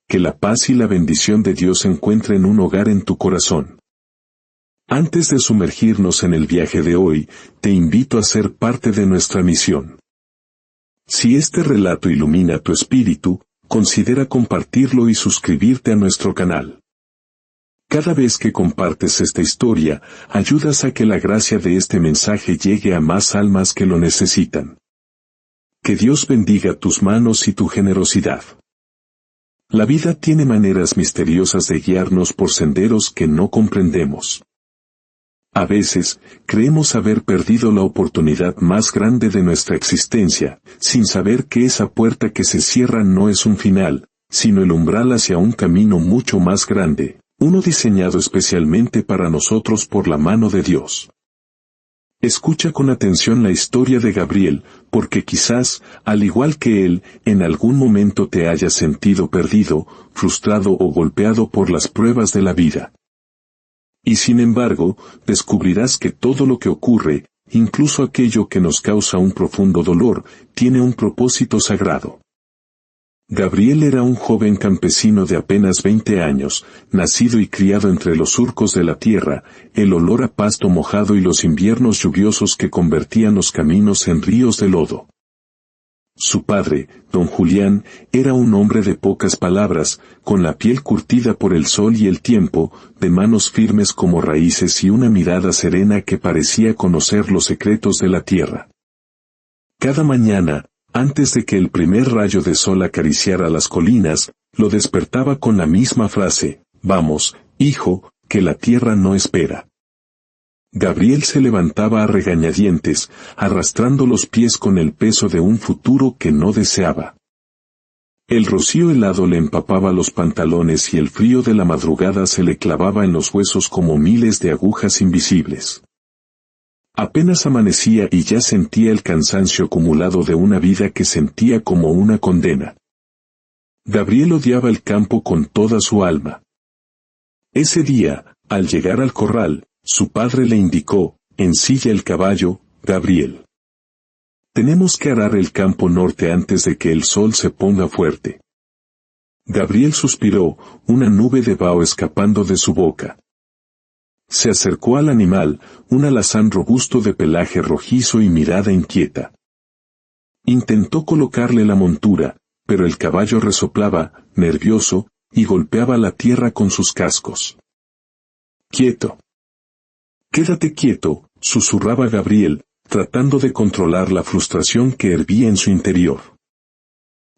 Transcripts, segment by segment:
Que la paz y la bendición de Dios encuentren un hogar en tu corazón. Antes de sumergirnos en el viaje de hoy, te invito a ser parte de nuestra misión. Si este relato ilumina tu espíritu, considera compartirlo y suscribirte a nuestro canal. Cada vez que compartes esta historia, ayudas a que la gracia de este mensaje llegue a más almas que lo necesitan. Que Dios bendiga tus manos y tu generosidad. La vida tiene maneras misteriosas de guiarnos por senderos que no comprendemos. A veces, creemos haber perdido la oportunidad más grande de nuestra existencia, sin saber que esa puerta que se cierra no es un final, sino el umbral hacia un camino mucho más grande, uno diseñado especialmente para nosotros por la mano de Dios. Escucha con atención la historia de Gabriel, porque quizás, al igual que él, en algún momento te hayas sentido perdido, frustrado o golpeado por las pruebas de la vida. Y sin embargo, descubrirás que todo lo que ocurre, incluso aquello que nos causa un profundo dolor, tiene un propósito sagrado. Gabriel era un joven campesino de apenas 20 años, nacido y criado entre los surcos de la tierra, el olor a pasto mojado y los inviernos lluviosos que convertían los caminos en ríos de lodo. Su padre, don Julián, era un hombre de pocas palabras, con la piel curtida por el sol y el tiempo, de manos firmes como raíces y una mirada serena que parecía conocer los secretos de la tierra. Cada mañana, antes de que el primer rayo de sol acariciara las colinas, lo despertaba con la misma frase: «Vamos, hijo, que la tierra no espera». Gabriel se levantaba a regañadientes, arrastrando los pies con el peso de un futuro que no deseaba. El rocío helado le empapaba los pantalones y el frío de la madrugada se le clavaba en los huesos como miles de agujas invisibles. Apenas amanecía y ya sentía el cansancio acumulado de una vida que sentía como una condena. Gabriel odiaba el campo con toda su alma. Ese día, al llegar al corral, su padre le indicó: «Ensilla el caballo, Gabriel. Tenemos que arar el campo norte antes de que el sol se ponga fuerte». Gabriel suspiró, una nube de vaho escapando de su boca. Se acercó al animal, un alazán robusto de pelaje rojizo y mirada inquieta. Intentó colocarle la montura, pero el caballo resoplaba, nervioso, y golpeaba la tierra con sus cascos. «Quieto. Quédate quieto», susurraba Gabriel, tratando de controlar la frustración que hervía en su interior.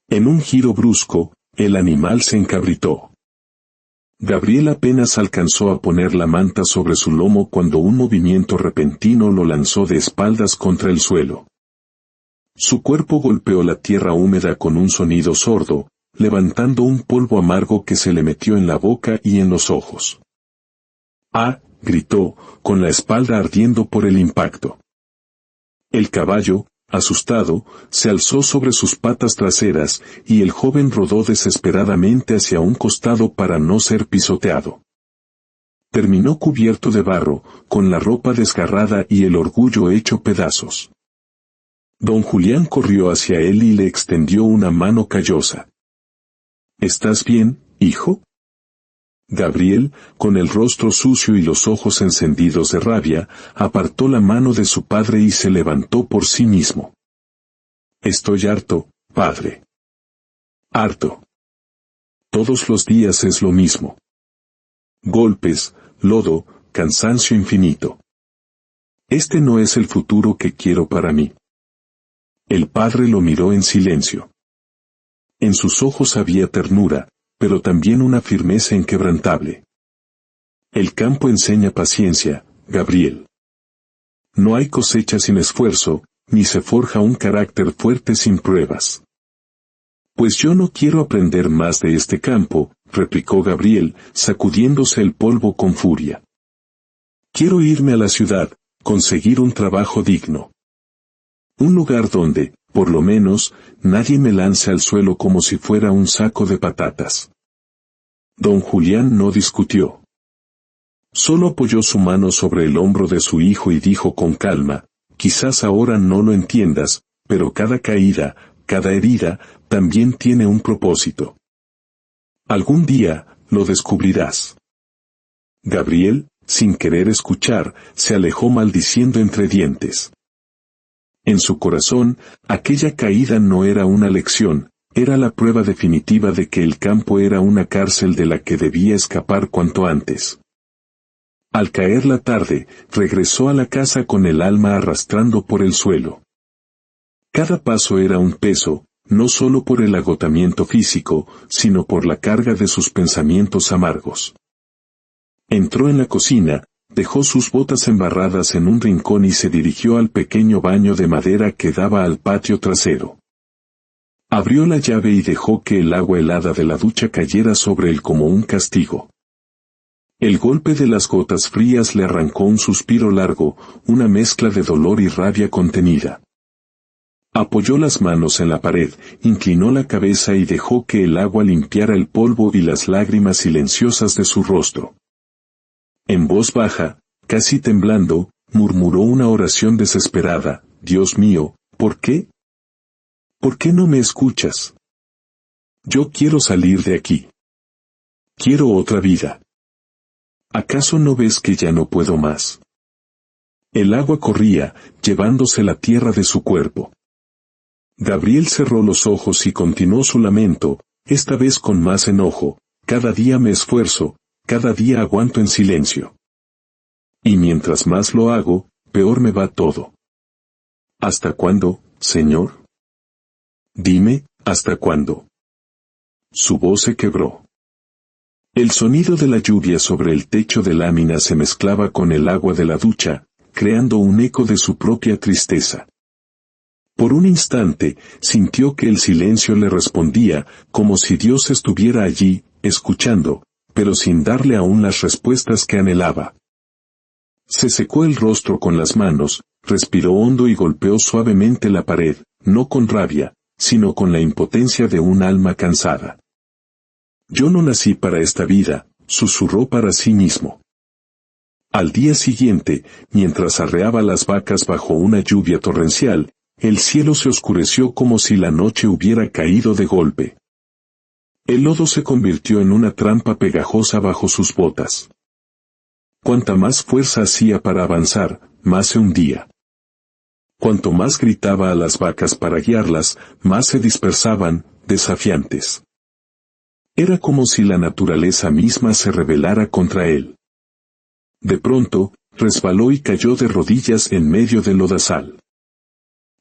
En un giro brusco, el animal se encabritó. Gabriel apenas alcanzó a poner la manta sobre su lomo cuando un movimiento repentino lo lanzó de espaldas contra el suelo. Su cuerpo golpeó la tierra húmeda con un sonido sordo, levantando un polvo amargo que se le metió en la boca y en los ojos. «¡Ah!», gritó, con la espalda ardiendo por el impacto. El caballo, asustado, se alzó sobre sus patas traseras, y el joven rodó desesperadamente hacia un costado para no ser pisoteado. Terminó cubierto de barro, con la ropa desgarrada y el orgullo hecho pedazos. Don Julián corrió hacia él y le extendió una mano callosa. «¿Estás bien, hijo?». Gabriel, con el rostro sucio y los ojos encendidos de rabia, apartó la mano de su padre y se levantó por sí mismo. «Estoy harto, padre. Harto. Todos los días es lo mismo. Golpes, lodo, cansancio infinito. Este no es el futuro que quiero para mí». El padre lo miró en silencio. En sus ojos había ternura, pero también una firmeza inquebrantable. «El campo enseña paciencia, Gabriel. No hay cosecha sin esfuerzo, ni se forja un carácter fuerte sin pruebas». «Pues yo no quiero aprender más de este campo», replicó Gabriel, sacudiéndose el polvo con furia. «Quiero irme a la ciudad, conseguir un trabajo digno. Un lugar donde, por lo menos, nadie me lance al suelo como si fuera un saco de patatas». Don Julián no discutió. Solo apoyó su mano sobre el hombro de su hijo y dijo con calma: «Quizás ahora no lo entiendas, pero cada caída, cada herida, también tiene un propósito. Algún día, lo descubrirás. Gabriel, sin querer escuchar, se alejó maldiciendo entre dientes. En su corazón, aquella caída no era una lección, era la prueba definitiva de que el campo era una cárcel de la que debía escapar cuanto antes. Al caer la tarde, regresó a la casa con el alma arrastrando por el suelo. Cada paso era un peso, no solo por el agotamiento físico, sino por la carga de sus pensamientos amargos. Entró en la cocina, dejó sus botas embarradas en un rincón y se dirigió al pequeño baño de madera que daba al patio trasero. Abrió la llave y dejó que el agua helada de la ducha cayera sobre él como un castigo. El golpe de las gotas frías le arrancó un suspiro largo, una mezcla de dolor y rabia contenida. Apoyó las manos en la pared, inclinó la cabeza y dejó que el agua limpiara el polvo y las lágrimas silenciosas de su rostro. En voz baja, casi temblando, murmuró una oración desesperada: Dios mío, ¿por qué? ¿Por qué no me escuchas? Yo quiero salir de aquí. Quiero otra vida. ¿Acaso no ves que ya no puedo más? El agua corría, llevándose la tierra de su cuerpo. Gabriel cerró los ojos y continuó su lamento, esta vez con más enojo: cada día me esfuerzo, cada día aguanto en silencio. Y mientras más lo hago, peor me va todo. ¿Hasta cuándo, Señor? Dime, ¿hasta cuándo? Su voz se quebró. El sonido de la lluvia sobre el techo de lámina se mezclaba con el agua de la ducha, creando un eco de su propia tristeza. Por un instante, sintió que el silencio le respondía, como si Dios estuviera allí, escuchando, pero sin darle aún las respuestas que anhelaba. Se secó el rostro con las manos, respiró hondo y golpeó suavemente la pared, no con rabia, sino con la impotencia de un alma cansada. Yo no nací para esta vida, susurró para sí mismo. Al día siguiente, mientras arreaba las vacas bajo una lluvia torrencial, el cielo se oscureció como si la noche hubiera caído de golpe. El lodo se convirtió en una trampa pegajosa bajo sus botas. Cuanta más fuerza hacía para avanzar, más se hundía. Cuanto más gritaba a las vacas para guiarlas, más se dispersaban, desafiantes. Era como si la naturaleza misma se rebelara contra él. De pronto, resbaló y cayó de rodillas en medio del lodazal.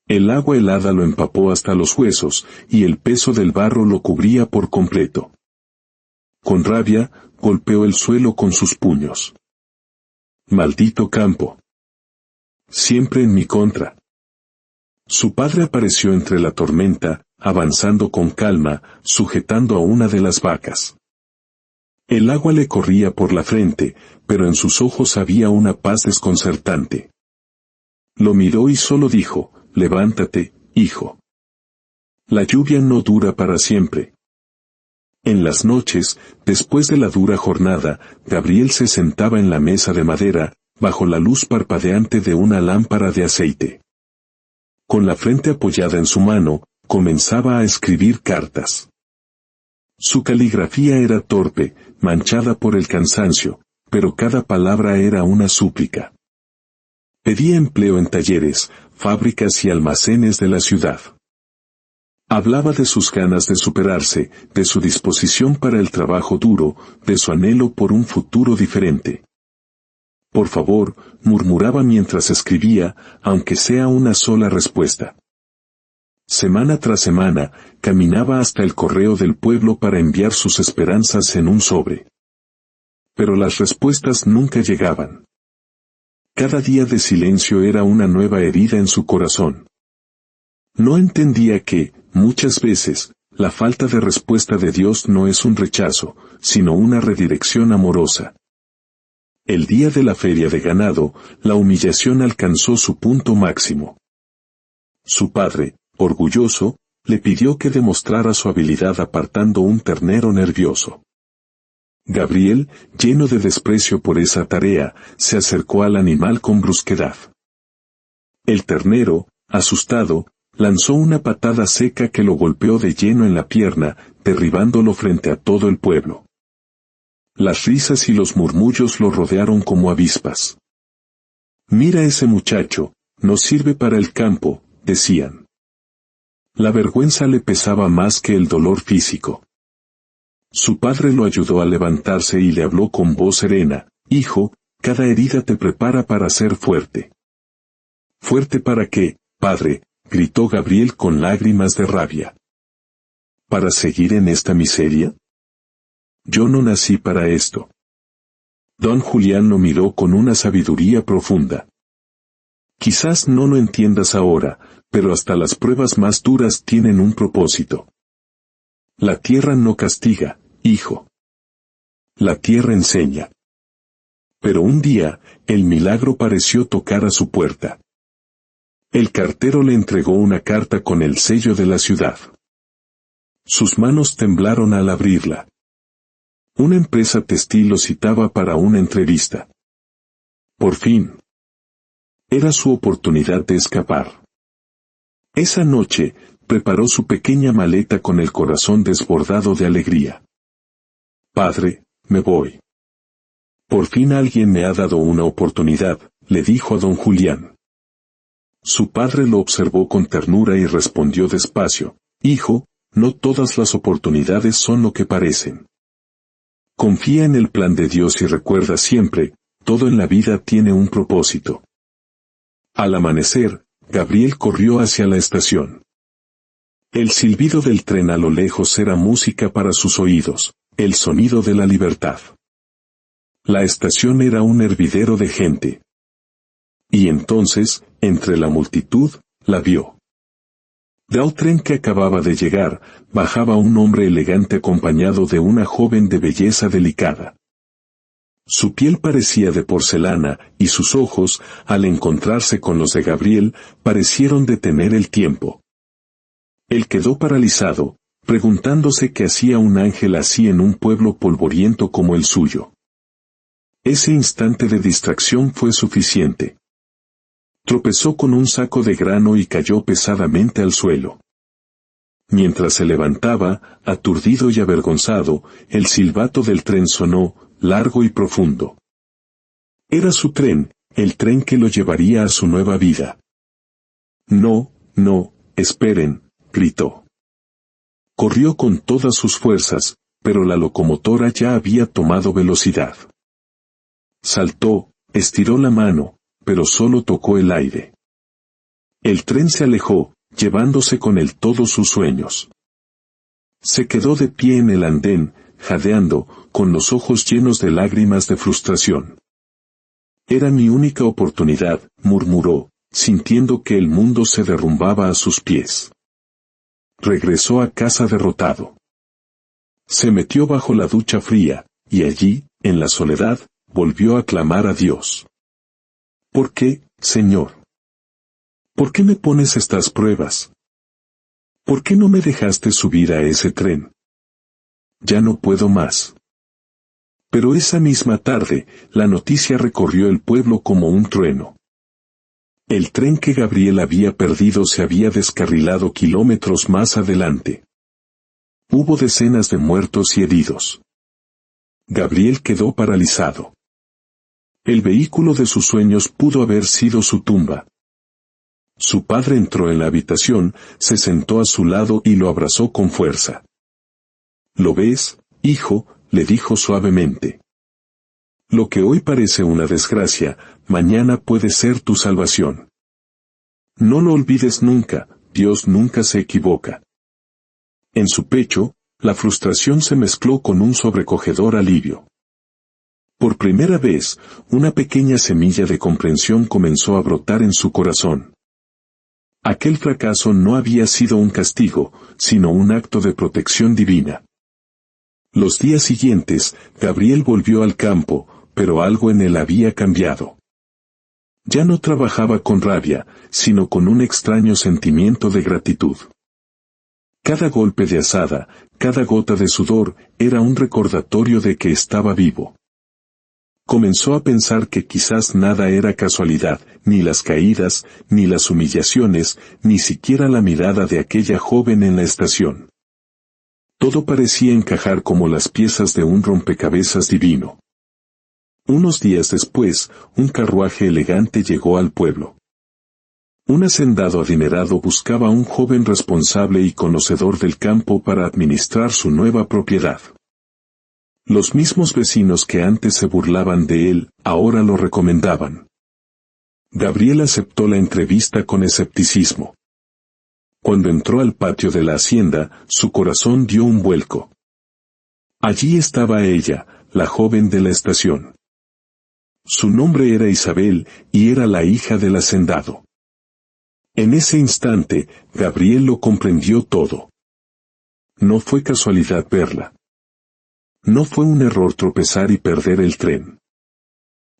El agua helada lo empapó hasta los huesos, y el peso del barro lo cubría por completo. Con rabia, golpeó el suelo con sus puños. Maldito campo. Siempre en mi contra. Su padre apareció entre la tormenta, avanzando con calma, sujetando a una de las vacas. El agua le corría por la frente, pero en sus ojos había una paz desconcertante. Lo miró y solo dijo: levántate, hijo. La lluvia no dura para siempre. En las noches, después de la dura jornada, Gabriel se sentaba en la mesa de madera, bajo la luz parpadeante de una lámpara de aceite. Con la frente apoyada en su mano, comenzaba a escribir cartas. Su caligrafía era torpe, manchada por el cansancio, pero cada palabra era una súplica. Pedía empleo en talleres, fábricas y almacenes de la ciudad. Hablaba de sus ganas de superarse, de su disposición para el trabajo duro, de su anhelo por un futuro diferente. Por favor, murmuraba mientras escribía, aunque sea una sola respuesta. Semana tras semana, caminaba hasta el correo del pueblo para enviar sus esperanzas en un sobre. Pero las respuestas nunca llegaban. Cada día de silencio era una nueva herida en su corazón. No entendía que, muchas veces, la falta de respuesta de Dios no es un rechazo, sino una redirección amorosa. El día de la feria de ganado, la humillación alcanzó su punto máximo. Su padre, orgulloso, le pidió que demostrara su habilidad apartando un ternero nervioso. Gabriel, lleno de desprecio por esa tarea, se acercó al animal con brusquedad. El ternero, asustado, lanzó una patada seca que lo golpeó de lleno en la pierna, derribándolo frente a todo el pueblo. Las risas y los murmullos lo rodearon como avispas. «Mira ese muchacho, no sirve para el campo», decían. La vergüenza le pesaba más que el dolor físico. Su padre lo ayudó a levantarse y le habló con voz serena: «Hijo, cada herida te prepara para ser fuerte». «¿Fuerte para qué, padre?», gritó Gabriel con lágrimas de rabia. «¿Para seguir en esta miseria? Yo no nací para esto». Don Julián lo miró con una sabiduría profunda. «Quizás no lo entiendas ahora, pero hasta las pruebas más duras tienen un propósito. La tierra no castiga, hijo. La tierra enseña». Pero un día, el milagro pareció tocar a su puerta. El cartero le entregó una carta con el sello de la ciudad. Sus manos temblaron al abrirla. Una empresa textil lo citaba para una entrevista. Por fin. Era su oportunidad de escapar. Esa noche, preparó su pequeña maleta con el corazón desbordado de alegría. «Padre, me voy. Por fin alguien me ha dado una oportunidad», le dijo a don Julián. Su padre lo observó con ternura y respondió despacio: «Hijo, no todas las oportunidades son lo que parecen. Confía en el plan de Dios y recuerda siempre, todo en la vida tiene un propósito». Al amanecer, Gabriel corrió hacia la estación. El silbido del tren a lo lejos era música para sus oídos, el sonido de la libertad. La estación era un hervidero de gente. Y entonces, entre la multitud, la vio. Del tren que acababa de llegar, bajaba un hombre elegante acompañado de una joven de belleza delicada. Su piel parecía de porcelana, y sus ojos, al encontrarse con los de Gabriel, parecieron detener el tiempo. Él quedó paralizado, preguntándose qué hacía un ángel así en un pueblo polvoriento como el suyo. Ese instante de distracción fue suficiente. Tropezó con un saco de grano y cayó pesadamente al suelo. Mientras se levantaba, aturdido y avergonzado, el silbato del tren sonó, largo y profundo. Era su tren, el tren que lo llevaría a su nueva vida. «No, no, esperen», gritó. Corrió con todas sus fuerzas, pero la locomotora ya había tomado velocidad. Saltó, estiró la mano, pero solo tocó el aire. El tren se alejó, llevándose con él todos sus sueños. Se quedó de pie en el andén, jadeando, con los ojos llenos de lágrimas de frustración. «Era mi única oportunidad», murmuró, sintiendo que el mundo se derrumbaba a sus pies. Regresó a casa derrotado. Se metió bajo la ducha fría, y allí, en la soledad, volvió a clamar a Dios. «¿Por qué, Señor? ¿Por qué me pones estas pruebas? ¿Por qué no me dejaste subir a ese tren? Ya no puedo más». Pero esa misma tarde, la noticia recorrió el pueblo como un trueno. El tren que Gabriel había perdido se había descarrilado kilómetros más adelante. Hubo decenas de muertos y heridos. Gabriel quedó paralizado. El vehículo de sus sueños pudo haber sido su tumba. Su padre entró en la habitación, se sentó a su lado y lo abrazó con fuerza. «¿Lo ves, hijo?», le dijo suavemente. «Lo que hoy parece una desgracia, mañana puede ser tu salvación. No lo olvides nunca, Dios nunca se equivoca». En su pecho, la frustración se mezcló con un sobrecogedor alivio. Por primera vez, una pequeña semilla de comprensión comenzó a brotar en su corazón. Aquel fracaso no había sido un castigo, sino un acto de protección divina. Los días siguientes, Gabriel volvió al campo, pero algo en él había cambiado. Ya no trabajaba con rabia, sino con un extraño sentimiento de gratitud. Cada golpe de azada, cada gota de sudor, era un recordatorio de que estaba vivo. comenzó a pensar que quizás nada era casualidad, ni las caídas, ni las humillaciones, ni siquiera la mirada de aquella joven en la estación. Todo parecía encajar como las piezas de un rompecabezas divino. Unos días después, un carruaje elegante llegó al pueblo. Un hacendado adinerado buscaba a un joven responsable y conocedor del campo para administrar su nueva propiedad. Los mismos vecinos que antes se burlaban de él, ahora lo recomendaban. Gabriel aceptó la entrevista con escepticismo. Cuando entró al patio de la hacienda, su corazón dio un vuelco. Allí estaba ella, la joven de la estación. Su nombre era Isabel, y era la hija del hacendado. En ese instante, Gabriel lo comprendió todo. No fue casualidad verla. No fue un error tropezar y perder el tren.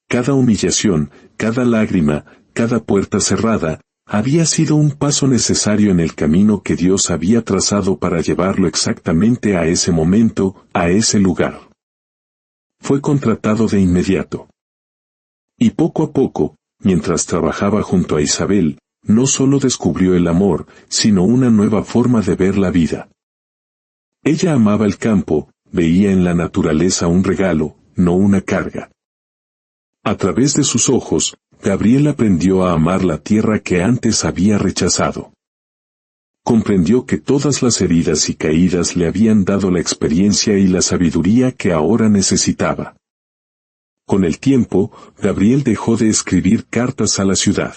Cada humillación, cada lágrima, cada puerta cerrada, había sido un paso necesario en el camino que Dios había trazado para llevarlo exactamente a ese momento, a ese lugar. Fue contratado de inmediato. Y poco a poco, mientras trabajaba junto a Isabel, no solo descubrió el amor, sino una nueva forma de ver la vida. Ella amaba el campo, veía en la naturaleza un regalo, no una carga. A través de sus ojos, Gabriel aprendió a amar la tierra que antes había rechazado. Comprendió que todas las heridas y caídas le habían dado la experiencia y la sabiduría que ahora necesitaba. Con el tiempo, Gabriel dejó de escribir cartas a la ciudad.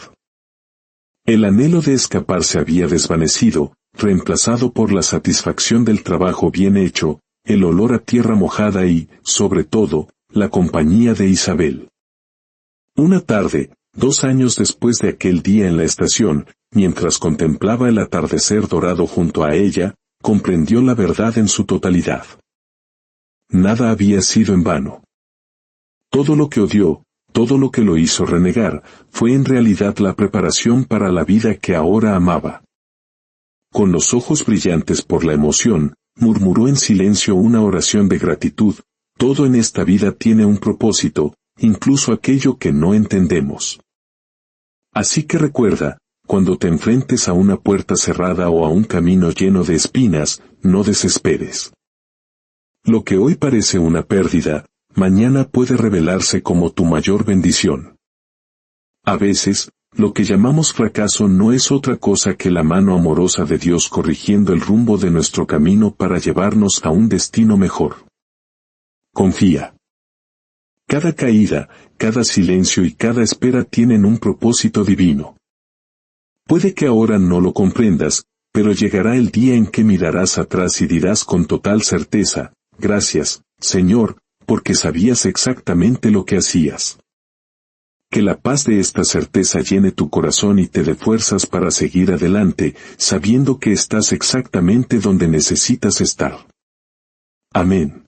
El anhelo de escapar se había desvanecido, reemplazado por la satisfacción del trabajo bien hecho, el olor a tierra mojada y, sobre todo, la compañía de Isabel. Una tarde, 2 años después de aquel día en la estación, mientras contemplaba el atardecer dorado junto a ella, comprendió la verdad en su totalidad. Nada había sido en vano. Todo lo que odió, todo lo que lo hizo renegar, fue en realidad la preparación para la vida que ahora amaba. Con los ojos brillantes por la emoción, murmuró en silencio una oración de gratitud: todo en esta vida tiene un propósito, incluso aquello que no entendemos. Así que recuerda, cuando te enfrentes a una puerta cerrada o a un camino lleno de espinas, no desesperes. Lo que hoy parece una pérdida, mañana puede revelarse como tu mayor bendición. A veces, lo que llamamos fracaso no es otra cosa que la mano amorosa de Dios corrigiendo el rumbo de nuestro camino para llevarnos a un destino mejor. Confía. Cada caída, cada silencio y cada espera tienen un propósito divino. Puede que ahora no lo comprendas, pero llegará el día en que mirarás atrás y dirás con total certeza: gracias, Señor, porque sabías exactamente lo que hacías. Que la paz de esta certeza llene tu corazón y te dé fuerzas para seguir adelante, sabiendo que estás exactamente donde necesitas estar. Amén.